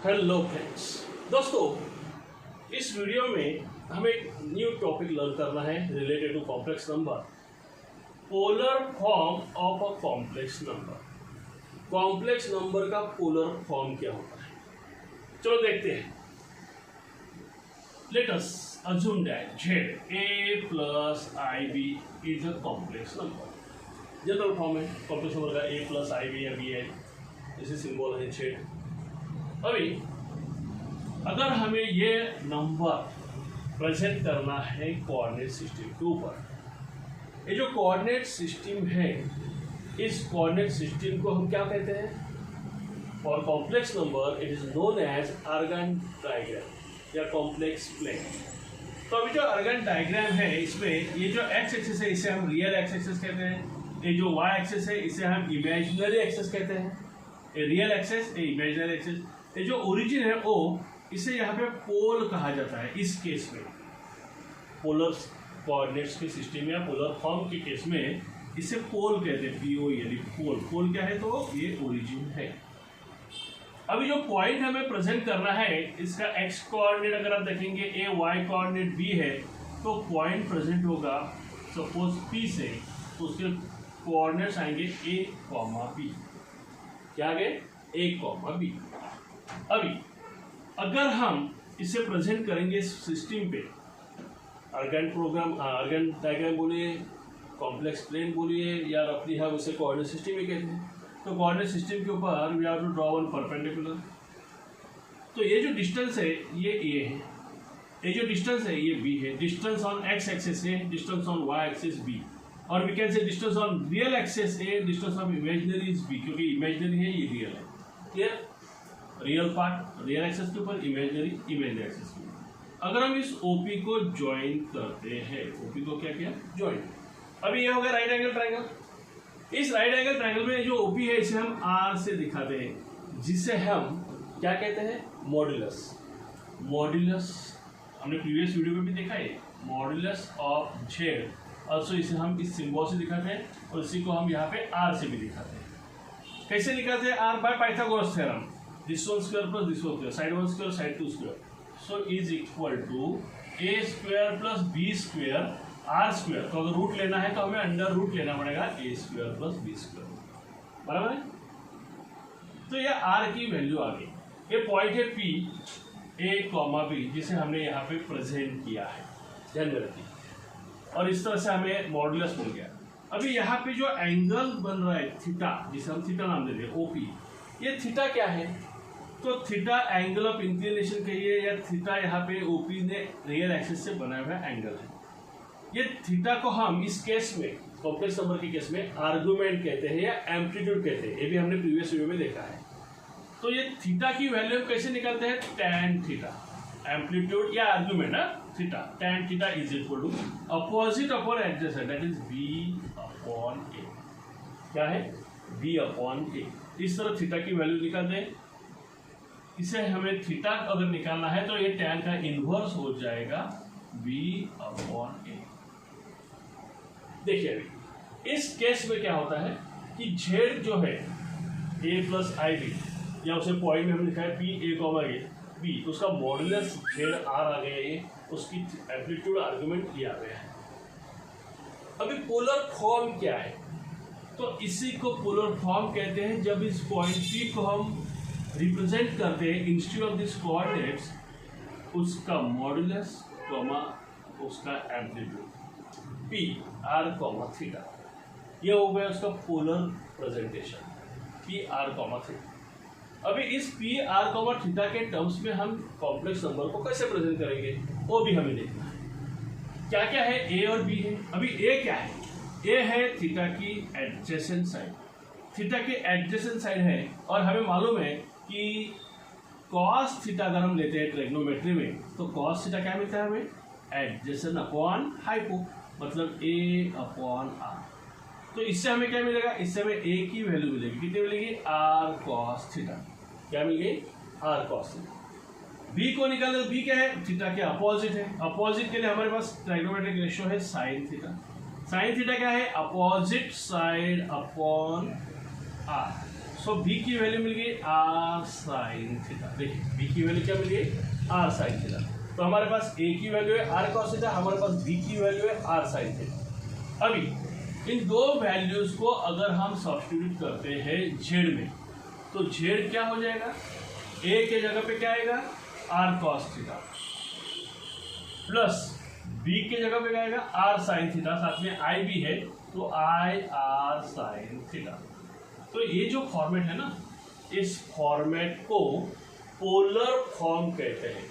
Hello friends, दोस्तों इस video में हमें एक न्यू टॉपिक लर्न करना है related to complex number. Polar form of a complex number. Complex number का पोलर फॉर्म क्या होता है, चलो देखते हैं। Let us assume that z a plus ib is a complex number। General form है कॉम्प्लेक्स नंबर का, a प्लस आई बी या बी है, इसी सिंबल है z। अभी अगर हमें ये नंबर प्रेजेंट करना है कोऑर्डिनेट सिस्टम के ऊपर, ये जो कोऑर्डिनेट सिस्टम है, इस कोऑर्डिनेट सिस्टम को हम क्या कहते हैं? For complex number it is known as Argand diagram या कॉम्प्लेक्स प्लेन। तो अभी जो आर्गन डायग्राम है, इसमें ये जो एक्स एक्सिस है इसे हम रियल एक्स एक्सिस कहते हैं, ये जो वाई एक्सिस है इसे हम इमेजिनरी एक्सिस कहते हैं, ये रियल एक्सिस, ये इमेजिनरी एक्सिस। ये जो ओरिजिन है ओ, इसे यहाँ पे पोल कहा जाता है। इस केस में पोलर कोऑर्डिनेट्स के सिस्टम या पोलर फॉर्म के केस में इसे पोल कहते हैं, पीओ यानी पोल। पोल क्या है? तो ये ओरिजिन है। अभी जो पॉइंट हमें प्रेजेंट करना है, इसका एक्स कोऑर्डिनेट अगर आप देखेंगे ए, वाई कोऑर्डिनेट बी है, तो पॉइंट प्रेजेंट होगा सपोज पी से, तो उसके कोऑर्डिनेट्स आएंगे ए कॉमा बी। क्या आगे? A comma B. अभी अगर हम इसे प्रेजेंट करेंगे सिस्टम पे, आर्गन प्रोग्राम, आर्गन डायग्राम बोलिए, कॉम्प्लेक्स प्लेन बोलिए, या रफली हम उसे कोऑर्डिनेट सिस्टम ही कहते हैं। तो कोऑर्डिनेट सिस्टम के ऊपर we have to draw one perpendicular. तो ये जो डिस्टेंस है ये ए है, ये जो डिस्टेंस है ये बी है। Distance on X axis A, distance on Y axis B, और we can say distance on real axis A, distance of imaginary is B, क्योंकि इमेजिनरी है ये रियल है। Clear? Real part real axis के ऊपर, imaginary imaginary axis के ऊपर। अगर हम इस ओपी को ज्वाइन करते हैं, ओपी को क्या किया? ज्वाइन। अभी ये हो गया राइट एंगल ट्रायंगल। इस राइट एंगल ट्रायंगल में जो ओपी है इसे हम आर से दिखाते हैं, जिसे हम क्या कहते हैं? मॉड्यूलस। मॉड्यूलस हमने प्रीवियस वीडियो में भी देखा है, मॉड्यूलस ऑफ जेड। ऑल्सो इसे हम इस सिंबल से दिखाते हैं, और इसी को हम यहाँ पे आर से भी दिखाते हैं। कैसे दिखाते हैं? R by Pythagoras theorem. This one square plus this one square, side one square side two square, so is equal to A square plus B square R square. तो अगर रूट लेना है तो हमें अंडर रूट लेना पड़ेगा ए square plus B square, बराबर है? तो ये आर की वैल्यू आ गई। ये पॉइंट है पी ए कॉमा बी, जिसे हमने यहाँ पे प्रेजेंट किया है, ध्यान में रखिए। और इस तरह से हमें मॉड्यूलस मिल गया। अभी यहाँ पे जो एंगल बन रहा है थीटा, जिसे हम थीटा नाम देते हैं, ओपी, ये थीटा क्या है? तो थीटा एंगल ऑफ इंक्लिनेशन कहिए, या थीटा यहाँ पे ओपी ने रियल एक्सिस से बनाया हुआ एंगल है। ये थीटा को हम इस केस में, कॉम्प्लेक्स नंबर के केस में, आर्गुमेंट कहते हैं या एम्पलीट्यूड कहते हैं। ये भी हमने प्रीवियस वीडियो में देखा है। तो ये थीटा की वैल्यू हम कैसे निकालते हैं? टैन थीटा, एम्पलीट्यूड या आर्गुमेंट है theta. Tan theta is equal to opposite upon adjacent, that is B upon A. क्या है? B upon A. इस तरह थीटा की वैल्यू निकालते हैं। इसे हमें थीटा अगर निकालना है तो ये टैन का इन्वर्स हो जाएगा बी अपॉन ए। देखिए अभी इस केस में क्या होता है कि जेड जो है ए प्लस आई बी, या उसे पॉइंट में हमने लिखा है P A comma A B, उसका मॉड्यूलस जेड आर आ गया, ये उसकी एम्पलीट्यूड आर्गुमेंट लिया गया है। अभी पोलर फॉर्म क्या है? तो इसी को पोलर फॉर्म कहते हैं। जब इस पॉइंट पी को हम रिप्रेजेंट करते हैं इंस्टेड ऑफ दिस कोऑर्डिनेट्स, उसका मॉड्यूलस कॉमा उसका amplitude P R comma theta, ये हो गया उसका polar presentation, P R comma theta. अभी इस पी आर कॉमा थीटा के टर्म्स में हम कॉम्प्लेक्स नंबर को कैसे प्रेजेंट करेंगे, वो भी हमें देखना है। क्या क्या है? ए और बी है। अभी ए क्या है? ए है थीटा की एडजेसेंट साइड, थीटा की एडजेसेंट साइड है। और हमें मालूम है कि कॉस थीटा अगर हम लेते हैं ट्रिग्नोमेट्री में, तो कॉस थीटा क्या मिलता है हमें? एडजेसेंट अपॉन हाइपो, मतलब ए अपॉन आर। तो इससे हमें क्या मिलेगा? इससे हमें ए की वैल्यू मिलेगी। कितनी मिलेगी? R cos theta. क्या मिल गई? Are cos theta. बी को निकाल दो, बी क्या है? थीटा के अपोजिट है। अपोजिट के लिए हमारे पास ट्राइगोनोमेट्रिक रेशियो है साइन थीटा। साइन थीटा क्या है? Opposite side upon R. So B की वैल्यू मिल गई आर साइन थीटा। देखिए बी की वैल्यू क्या मिल गई आर साइन थीटा। तो हमारे पास ए की वैल्यू है आर कॉस थीटा, हमारे पास बी की वैल्यू है आर साइन थीटा। अभी इन दो वैल्यूज को अगर हम सब्स्टिट्यूट करते हैं जेड में, तो जेड क्या हो जाएगा, ए के जगह पे क्या आएगा R cos theta, plus B के जगह पे क्या आएगा आर साइन थीटा, साथ में आई भी है तो आई आर साइन थीटा। तो ये जो फॉर्मेट है ना, इस फॉर्मेट को पोलर फॉर्म कहते हैं।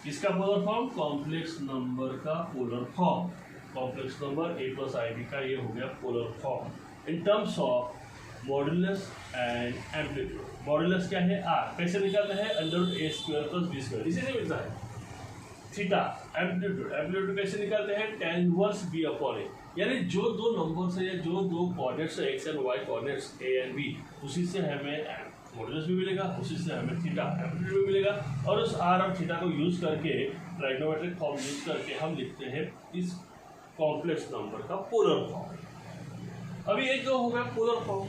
किसका पोलर फॉर्म, कॉम्प्लेक्स नंबर का polar form. Complex number A plus I B का ये हो गया polar form in terms of modulus and amplitude. Modulus क्या है आर, कैसे निकालते हैं under A square plus B square, इसी से मिलता है। थीटा एम्पलीट्यूड, एम्पलीट्यूड कैसे निकालते हैं tan इनवर्स बी अपॉन ए, यानी जो दो नंबर्स है या जो दो कोऑर्डिनेट्स है X and Y coordinates A and B, उसी से हमें मॉड्यूलस भी मिलेगा, उसी से हमें थीटा एम्पलीट्यूड भी मिलेगा। और उस आर और थीटा को यूज करके ट्राइगोनोमेट्रिक फॉर्म यूज करके हम लिखते हैं इस कॉम्प्लेक्स नंबर का पोलर फॉर्म। अभी एक जो हो गया पोलर फॉर्म,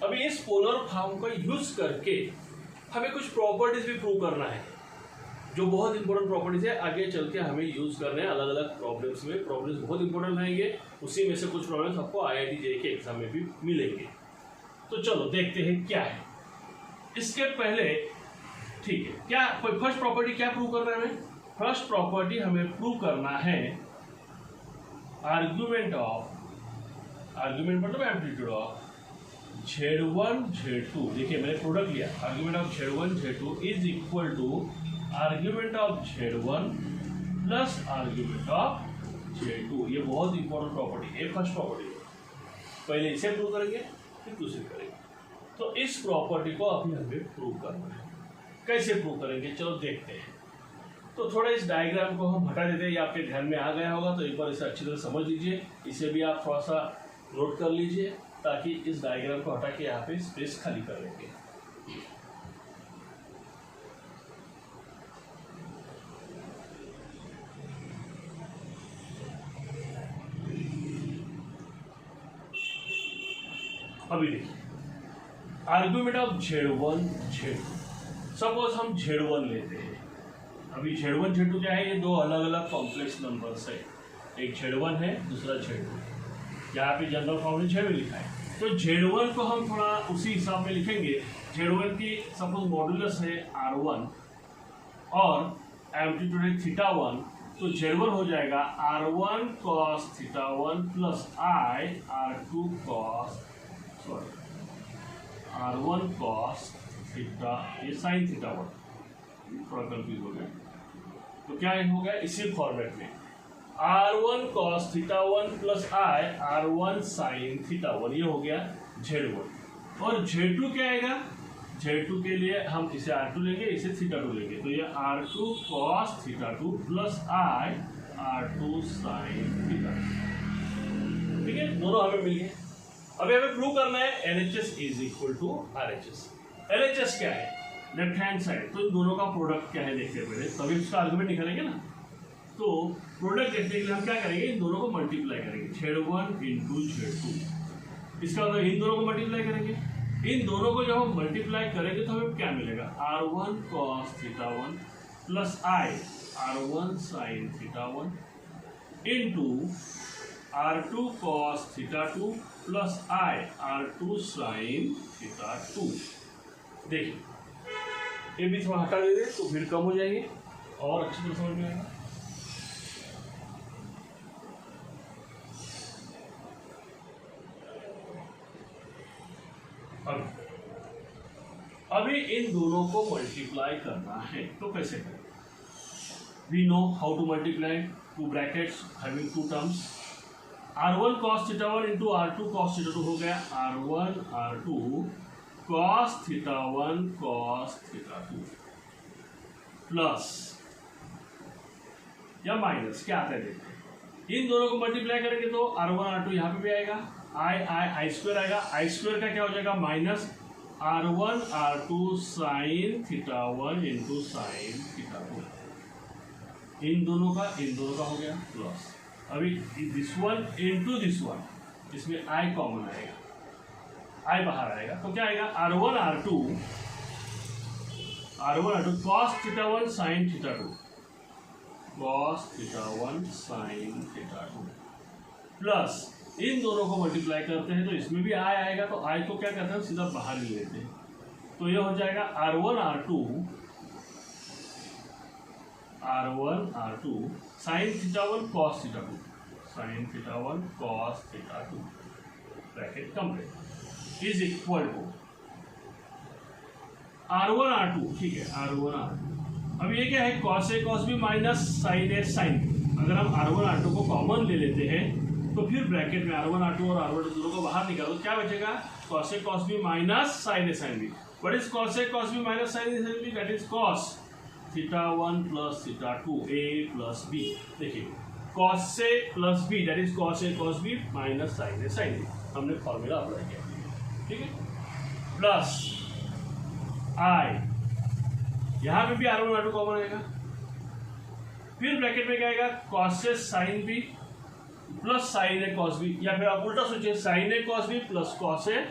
अभी इस पोलर फॉर्म का यूज करके हमें कुछ प्रॉपर्टीज भी प्रूव करना है, जो बहुत इंपॉर्टेंट प्रॉपर्टीज है, आगे चल के हमें यूज करने हैं अलग अलग प्रॉब्लम्स में। प्रॉब्लम्स बहुत इंपॉर्टेंट रहेंगे, उसी में से कुछ प्रॉब्लम्स आपको IIT JEE के एग्जाम में भी मिलेंगे। तो चलो देखते हैं क्या है। इसके पहले ठीक है, क्या फर्स्ट प्रॉपर्टी क्या प्रूव करना है हमें, फर्स्ट प्रॉपर्टी हमें प्रूव करना है आर्ग्यूमेंट मतलब एम्पलीट्यूड ऑफ Z1 Z2। देखिए मैंने प्रोडक्ट लिया, argument of Z1 Z2 is equal to argument of Z1 plus argument of Z2। ये बहुत इंपॉर्टेंट प्रॉपर्टी है, फर्स्ट प्रॉपर्टी है। पहले इसे प्रूव करेंगे फिर दूसरी करेंगे। तो इस प्रॉपर्टी को अभी हमें प्रूव करना है। कैसे प्रूव करेंगे चलो देखते हैं। तो थोड़ा इस डायग्राम को हम हटा देते हैं, ये आपके ध्यान में आ गया होगा, तो एक बार इसे अच्छी तरह समझ लीजिए। इसे भी आप थोड़ा सा नोट कर लीजिए, ताकि इस डायग्राम को हटा के यहाँ पे स्पेस खाली कर लेंगे। अभी देखिए argument of Z1 Z2, suppose हम Z1 लेते हैं। अभी Z1 Z2 क्या है, ये दो अलग अलग कॉम्प्लेक्स नंबर्स है, एक Z1 है दूसरा Z2। यहाँ पे जनरल फॉर्म में Z में लिखा है, तो Z1 को हम थोड़ा उसी हिसाब में लिखेंगे। Z1 की सपोज मॉड्यूलस है R1 और एम्पलीट्यूड है θ1, तो Z1 हो जाएगा R1 cos θ1 plus I R2 cos R1 cos theta, ये साइन θ1, थोड़ा कंफ्यूज हो गया। तो क्या हो गया इसी फॉर्मेट में R1 cos θ1 plus I R1 sin θ1, ये हो गया Z1। और Z2 क्या आएगा, Z2 के लिए हम इसे R2 लेंगे, इसे θ2 लेंगे, तो ये R2 cos θ2 plus I R2 sin θ2। ठीक है, दोनों हमें मिल गए। अभी हमें प्रूव करना है LHS is equal to RHS। LHS क्या है, लेफ्ट हैंड साइड, तो इन दोनों का प्रोडक्ट क्या है देखते हैं पहले, तभी उसका आर्गुमेंट निकालेंगे ना। तो प्रोडक्ट देखने के लिए हम क्या करेंगे, इन दोनों को मल्टीप्लाई करेंगे, Z1 इंटू Z2। इसका मतलब इन दोनों को मल्टीप्लाई करेंगे। इन दोनों को जब हम मल्टीप्लाई करेंगे तो हमें क्या मिलेगा, R1 cos θ1 plus I R1 sin θ1 into R2 cos θ2 plus I R2 sin θ2। देखिए ये भी थोड़ा हटा दे दे तो फिर कम हो जाएंगे और अच्छी तरह समझ में आएगा। अभी इन दोनों को मल्टीप्लाई करना है, तो कैसे करें, we know how to multiply, two brackets having two terms, R1 cos θ1 into R2 cos θ2 हो गया R1 R2 cos θ1 cos θ2 plus या माइनस, क्या आता है देखते हैं। इन दोनों को मल्टीप्लाई करेंगे तो R1 R2 यहाँ पे भी आएगा, I स्क्वायर आएगा, I स्क्वायर का क्या हो जाएगा minus R1 R2 sin θ1 into sin θ2। इन दोनों का हो गया प्लस, अभी this one into this one, इसमें I कॉमन आएगा, आई बाहर आएगा तो क्या आएगा R1 R2 cos theta 1 sin theta 2 cos theta 1 sin theta 2 plus इन दोनों को मल्टीप्लाई करते हैं तो इसमें भी आई आएगा तो आई को क्या करते हैं सीधा बाहर ले लेते हैं तो ये हो जाएगा R1 R2 sin theta 1 cos theta 2 sin theta 1 cos theta 2 bracket complete is equal to R1 R2 ठीक है R1 R2 अब ये क्या है cos A cos B minus sin A sin B अगर हम R1 R2 को कॉमन ले लेते हैं तो फिर ब्रैकेट में R1 R2 और R1 R2 दोनों को बाहर निकालो क्या बचेगा cos A cos B minus sin A sin B what is cos A cos B minus sin A sin B that is cos theta 1 plus theta 2 A plus B देखिए cos A plus B that is cos A cos B minus sin A sin B हमने formula apply किया ठीक है plus I यहां पे भी R1 R2 common आएगा फिर ब्रैकेट में क्या आएगा cos A sin B plus sin A cos B या फिर आप उल्टा सोचिए sin A cos B plus cos A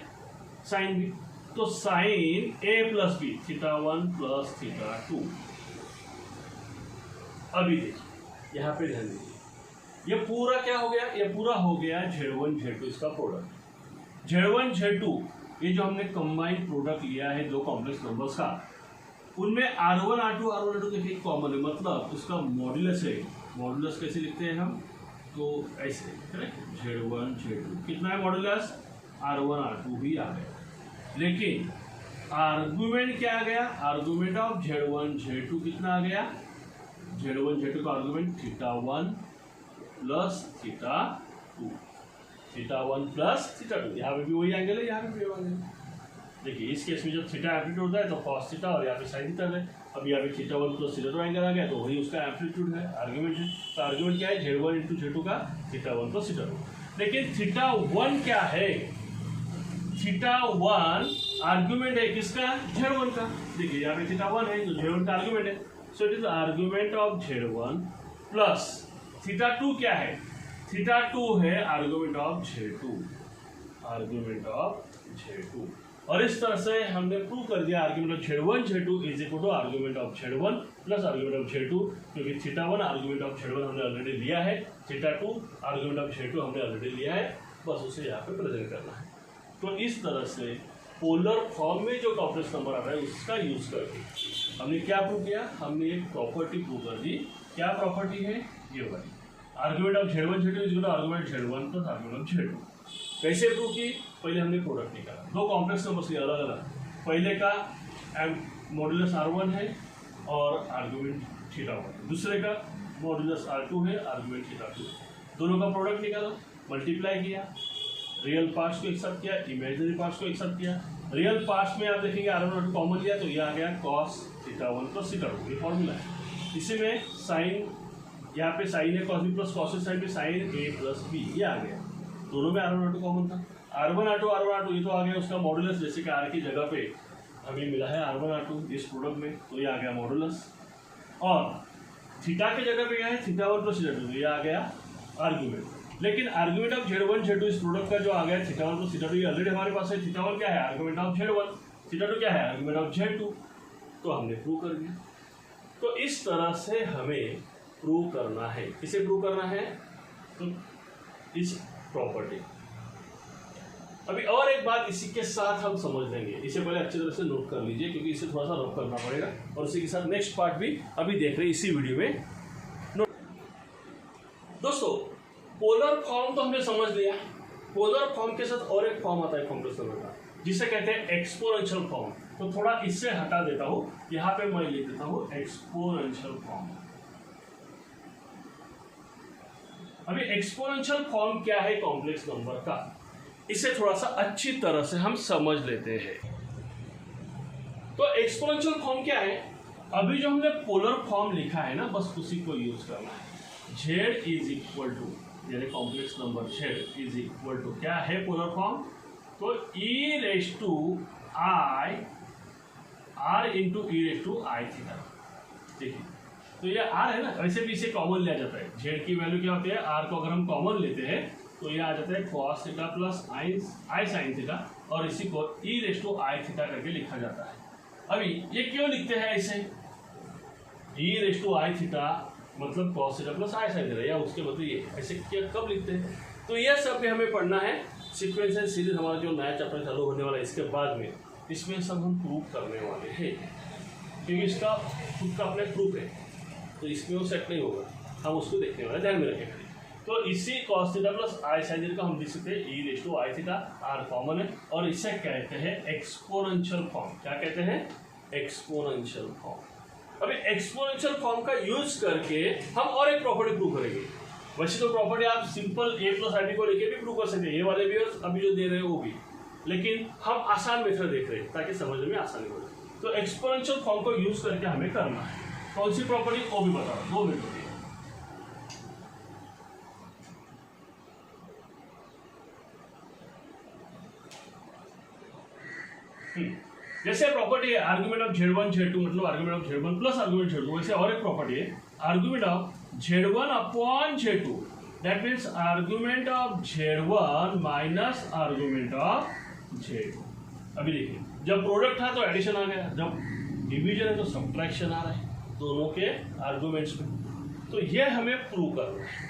sin B तो sin A plus B theta 1 plus theta 2 अभी देखिए यहाँ पे ध्यान दीजिए ये पूरा क्या हो गया ये पूरा हो गया Z1 Z2 इसका प्रोडक्ट Z1 Z2 ये जो हमने कंबाइंड प्रोडक्ट लिया है दो कॉम्प्लेक्स नंबर्स का उनमें R1 R2 देखिए कॉमन है मतलब उसका मॉड्यूलस है मॉड्यूलस कैसे लिखते हैं हम तो ऐसे करेक्ट Z1 Z2 कितना है मॉड्यूलस R1 R2 भी आ गया लेकिन आर्गुमेंट क्या आ गया आर्गुमेंट ऑफ Z1 Z2 कितना आ गया Z1 Z2 का argument theta 1 plus theta 2 theta 1 plus theta 2 यहाँ पे भी वही एंगल है यहाँ पे भी वही एंगल देखिए इस केस में जब थीटा एम्पलीट्यूड होता है तो cos थीटा और यहाँ पे sin थीटा है अब यहाँ पे थीटा 1 प्लस थीटा 2 एंगल आ गया तो वही उसका एम्पलीट्यूड है आर्गुमेंट है तो आर्गुमेंट क्या है Z1 इंटू Z2 का थीटा 1 प्लस थीटा 2 लेकिन थीटा 1 क्या है थीटा 1 आर्गुमेंट है किसका Z1 का देखिए यहाँ पे थीटा 1 है तो Z1 का आर्गुमेंट है so it is argument of Z1 plus theta 2 क्या है थीटा 2 है आर्गुमेंट ऑफ Z2 और इस तरह से हमने प्रूव कर दिया argument of Z1 Z2 is equal to argument of Z1 plus argument of Z2 क्योंकि थीटा 1 आर्गुमेंट ऑफ Z1 हमने ऑलरेडी लिया है थीटा 2 आर्गुमेंट ऑफ Z2 हमने ऑलरेडी लिया है बस उसे यहाँ पे प्रेजेंट करना है तो इस तरह से पोलर फॉर्म में जो कॉम्प्लेक्स नंबर आता है उसका यूज करके हमने क्या प्रूव किया हमने एक प्रॉपर्टी प्रूव कर दी क्या प्रॉपर्टी है ये वाली argument of Z1 Z2 is equal to argument Z1 plus argument of Z2 कैसे प्रूव की पहले हमने प्रोडक्ट निकाला दो कॉम्प्लेक्स नंबर्स लिए अलग अलग पहले का मॉड्यूलस R1 है और आर्गुमेंट थीटा 1 दूसरे का मॉड्यूलस R2 है आर्गुमेंट थीटा 2 दोनों का प्रोडक्ट निकाला मल्टीप्लाई किया रियल पार्ट्स को एक्सेप्ट किया इमेजिनरी पार्ट्स को एक्सेप्ट किया रियल पार्ट्स में आप देखेंगे R1 R2 कॉमन लिया तो ये आ गया cos थीटा 1 प्लस थीटा 2 ये फॉर्मूला है इसी में साइन यहाँ पे sine A cos B plus cos A sin B sine A plus B ये आ गया दोनों में R1 R2 कॉमन था R1 R2 ये तो आ गया उसका मॉडुलस जैसे कि R की जगह पे हमें मिला है R1 R2 इस प्रोडक्ट में तो ये आ गया मॉडुलस और थीटा की जगह पे क्या है थीटा 1 प्लस थीटा 2 ये आ गया आर्गुमेंट लेकिन आर्गुमेंट ऑफ Z1 Z2 इस प्रोडक्ट का जो आ गया थीटा 1 प्लस थीटा 2 ये ऑलरेडी हमारे पास है थीटा 1 क्या है आर्गुमेंट ऑफ Z1 थीटा 2 क्या है आर्गुमेंट ऑफ Z2 तो हमने प्रूव कर दिया तो इस तरह से हमें प्रूव करना है किसे प्रूव करना है तो इस प्रॉपर्टी अभी और एक बात इसी के साथ हम समझ लेंगे इसे पहले अच्छी तरह से नोट कर लीजिए क्योंकि इसे थोड़ा सा रफ करना पड़ेगा और इसी के साथ नेक्स्ट पार्ट भी अभी देख रहे हैं इसी वीडियो में नोट दोस्तों पोलर फॉर्म तो हमने समझ लिया पोलर फॉर्म के साथ और एक फॉर्म आता है कॉम्प्लेक्स नंबर का जिसे कहते हैं एक्सपोनेंशियल फॉर्म तो थोड़ा इससे हटा देता हूं यहां पे मैं लिख देता हूं एक्सपोनेंशियल फॉर्म अभी एक्सपोनेंशियल फॉर्म क्या है कॉम्प्लेक्स नंबर का इसे थोड़ा सा अच्छी तरह से हम समझ लेते हैं तो एक्सपोनेंशियल फॉर्म क्या है अभी जो हमने पोलर फॉर्म लिखा है ना बस उसी को यूज करना है z इज इक्वल टू यानी complex number z is equal to क्या है पोलर फॉर्म तो e raise to i r into E raise to I theta देखिए तो ये r है ना वैसे भी इसे कॉमन लिया जाता है z की वैल्यू क्या होती है r को अगर हम कॉमन लेते हैं तो ये आ जाता है cos theta plus I sine theta, और इसी को e raise to I theta करके लिखा जाता है। अभी ये क्यों लिखते हैं ऐसे, e raise to I theta मतलब cos theta plus I sine theta, या उसके मतलब ये ऐसे क्या कब लिखते हैं, तो ये सब भी हमें पढ़ना है। सीक्वेंस एंड सीरीज हमारा जो नया चैप्टर चालू होने वाला है इसके बाद में, इसमें सब हम प्रूव करने वाले हैं, क्योंकि इसका खुद का अपने प्रूफ है, तो इसमें वो सेट नहीं होगा, हम उसको देखने वाले, ध्यान में रखेंगे। तो इसी cos theta plus I sine theta को हम लिख सकते हैं e raise to I theta, R common है, और इसे कहते हैं एक्सपोनेंशियल फॉर्म। क्या कहते हैं, एक्सपोनेंशियल फॉर्म। अभी एक्सपोनेंशियल फॉर्म का यूज करके हम और एक प्रॉपर्टी प्रूव करेंगे। वैसे तो प्रॉपर्टी आप सिंपल a प्लस आई बी को लेके भी प्रूव कर सकते हैं, ये वाले भी और अभी जो दे रहे हैं वो भी, लेकिन हम आसान मेथड देख रहे हैं ताकि समझने में आसानी हो जाए। तो एक्सपोनेंशियल फॉर्म को यूज करके हमें करना है, कौन सी प्रॉपर्टी वो भी बता रहा हूँ, 2 मिनट होती है। जैसे प्रॉपर्टी है आर्गुमेंट ऑफ Z1 Z2 मतलब argument of Z1 plus argument Z2, वैसे और एक प्रॉपर्टी है argument of Z1 upon Z2, that means argument of Z1 minus argument of Z2। अभी देखिए, जब प्रोडक्ट था तो एडिशन आ गया, जब डिवीजन है तो सब्ट्रैक्शन आ रहा है दोनों के आर्गुमेंट्स में, तो ये हमें प्रूव करना है।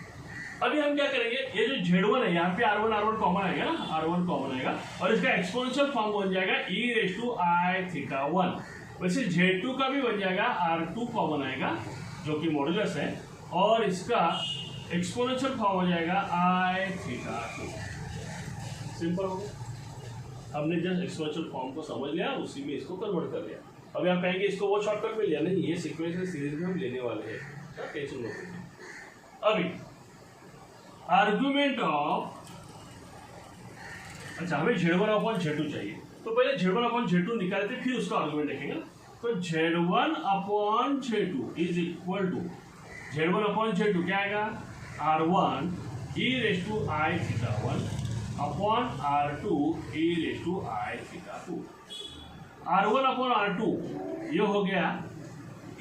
अभी हम क्या करेंगे, ये जो Z1 है यहाँ पे R1 कॉमन आएगा ना, R1 कॉमन आएगा, और इसका एक्सपोनेंशियल फॉर्म बन जाएगा e raise to I theta 1। वैसे Z2 का भी बन जाएगा, R2 कॉमन आएगा जो कि मॉडुलस है, और इसका एक्सपोनेंशियल फॉर्म हो जाएगा आई थीटा 2। सिंपल हो गया, हमने जस्ट एक्सपोनेंशियल फॉर्म को समझ लिया, उसी में इसको कन्वर्ट कर लिया। अभी आप कहेंगे इसको वो शॉर्टकट में लिया, नहीं, ये सीक्वेंस है, सीरीज में हम लेने वाले हैं, टेंशन मत लीजिए। अभी आर्गुमेंट ऑफ, अच्छा हमें Z1 अपॉन Z2 चाहिए, तो पहले Z1 अपॉन Z2 निकालते फिर उसका आर्गुमेंट देखेंगे। तो Z1 upon Z2 is equal to Z1 upon Z2 क्या आएगा, R1 e raise to I theta 1 upon R2 e raise to I theta 2। R1 upon R2 ये हो गया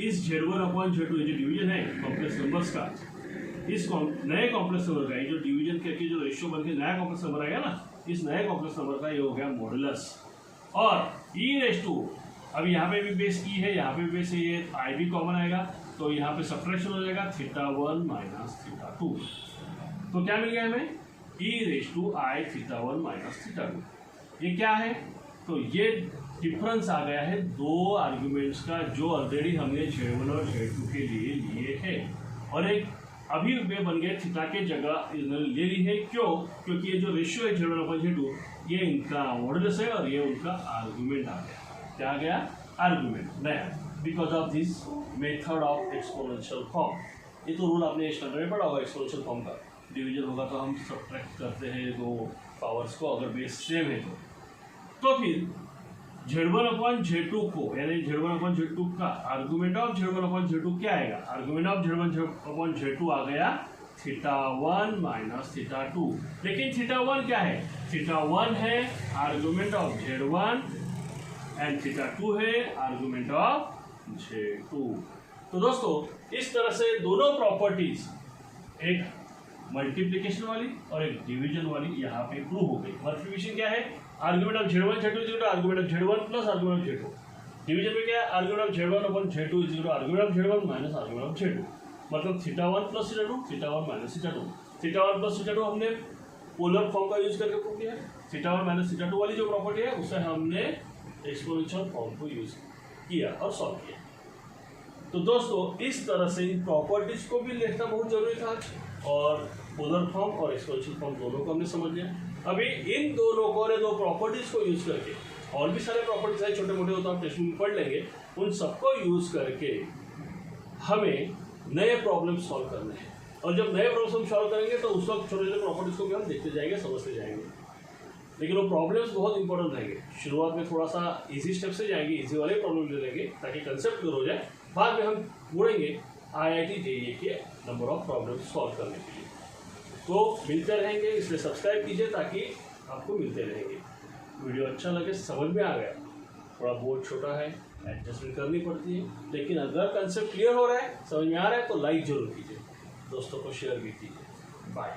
इस Z1 अपॉन Z2, ये जो डिवीजन है कॉम्प्लेक्स नंबर्स का, इस नए कॉम्प्लेक्स नंबर का, ये जो डिवीजन करके जो रेशियो बन के नया कॉम्प्लेक्स नंबर आएगा ना, इस नए कॉम्प्लेक्स नंबर का ये हो गया मॉडुलस। और e रेज़ टू, अब यहाँ पे भी बेस e है, यहाँ पे भी बेस ये आई भी कॉमन आएगा, तो यहाँ पे सब्ट्रैक्शन हो जाएगा थीटा 1 माइनस थीटा 2। तो क्या मिल गया हमें, e raise to I theta 1 minus theta 2। ये क्या है, तो ये डिफरेंस आ गया है दो आर्ग्यूमेंट्स का जो ऑलरेडी हमने Z1 और Z2 के लिए लिए है, और एक अभी वे बन गए थीटा के जगह ले ली है। क्यों, क्योंकि ये जो रेशियो है Z1 अपॉन Z2 ये इनका मॉडुलस है और ये उनका आर्गुमेंट आ गया। क्या आ गया, आर्गुमेंट नया, because of this method of exponential form. ये तो रूल आपने स्टैंडर्ड में पढ़ा होगा एक्सपोनेंशियल फॉर्म का, डिवीजन होगा तो हम सब्ट्रैक्ट करते हैं दो पावर्स को अगर बेस सेम है तो फिर Z1 अपॉन Z2 को, यानी Z1 अपॉन Z2 का argument of Z1 upon Z2 क्या आएगा, argument of Z1 upon Z2 आ गया थीटा 1 माइनस थीटा 2। लेकिन थीटा 1 क्या है, थीटा 1 है argument of Z1 and theta 2 है आर्गुमेंट ऑफ Z2। तो दोस्तों इस तरह से दोनों प्रॉपर्टीज, एक मल्टीप्लिकेशन वाली और एक डिवीजन वाली यहाँ पे प्रूव हो गई। मल्टीप्लिकेशन क्या है, argument of Z1 Z2 is argument of Z1 plus argument of Z2। Division में क्या है, argument of Z1 upon Z2 is argument of Z1 minus argument of Z2, मतलब theta 1 plus theta 2, theta 1 minus theta 2। Theta 1 plus theta 2 हमने polar form का use करके prove किया। Theta 1 minus theta 2 वाली जो प्रॉपर्टी है उसे हमने एक्सपोनेंशियल फॉर्म को यूज किया और सॉल्व किया। तो दोस्तों इस तरह से इन प्रॉपर्टीज को भी लिखना बहुत जरूरी था, और पोलर फॉर्म और एक्सपोनेंशियल फॉर्म दोनों को हमने समझ लिया। अभी इन दोनों को, दो प्रॉपर्टीज को यूज करके, और भी सारे प्रॉपर्टीज है छोटे मोटे, होता हम टेस्ट में पढ़ लेंगे, उन सबको यूज करके हमें नए प्रॉब्लम सॉल्व करने हैं। और जब नए प्रॉब्लम सॉल्व करेंगे तो उस वक्त छोटे छोटे प्रॉपर्टीज को भी हम देखते जाएंगे, समझते जाएंगे। लेकिन वो प्रॉब्लम्स बहुत इंपॉर्टेंट रहेंगे। शुरुआत में थोड़ा सा इजी स्टेप से जाएंगे, इजी वाले प्रॉब्लम ले लेंगे ताकि कंसेप्ट क्लियर हो जाए। बाद में हम मुड़ेंगे IIT JEE के नंबर ऑफ प्रॉब्लम सॉल्व करने के लिए। तो मिलते रहेंगे, इसलिए सब्सक्राइब कीजिए ताकि आपको मिलते रहेंगे। वीडियो अच्छा लगे, समझ में आ गया, थोड़ा बोर्ड छोटा है, एडजस्टमेंट करनी पड़ती है, लेकिन अगर कंसेप्ट क्लियर हो रहा है, समझ में आ रहा है तो लाइक जरूर कीजिए, दोस्तों को शेयर भी कीजिए। बाय।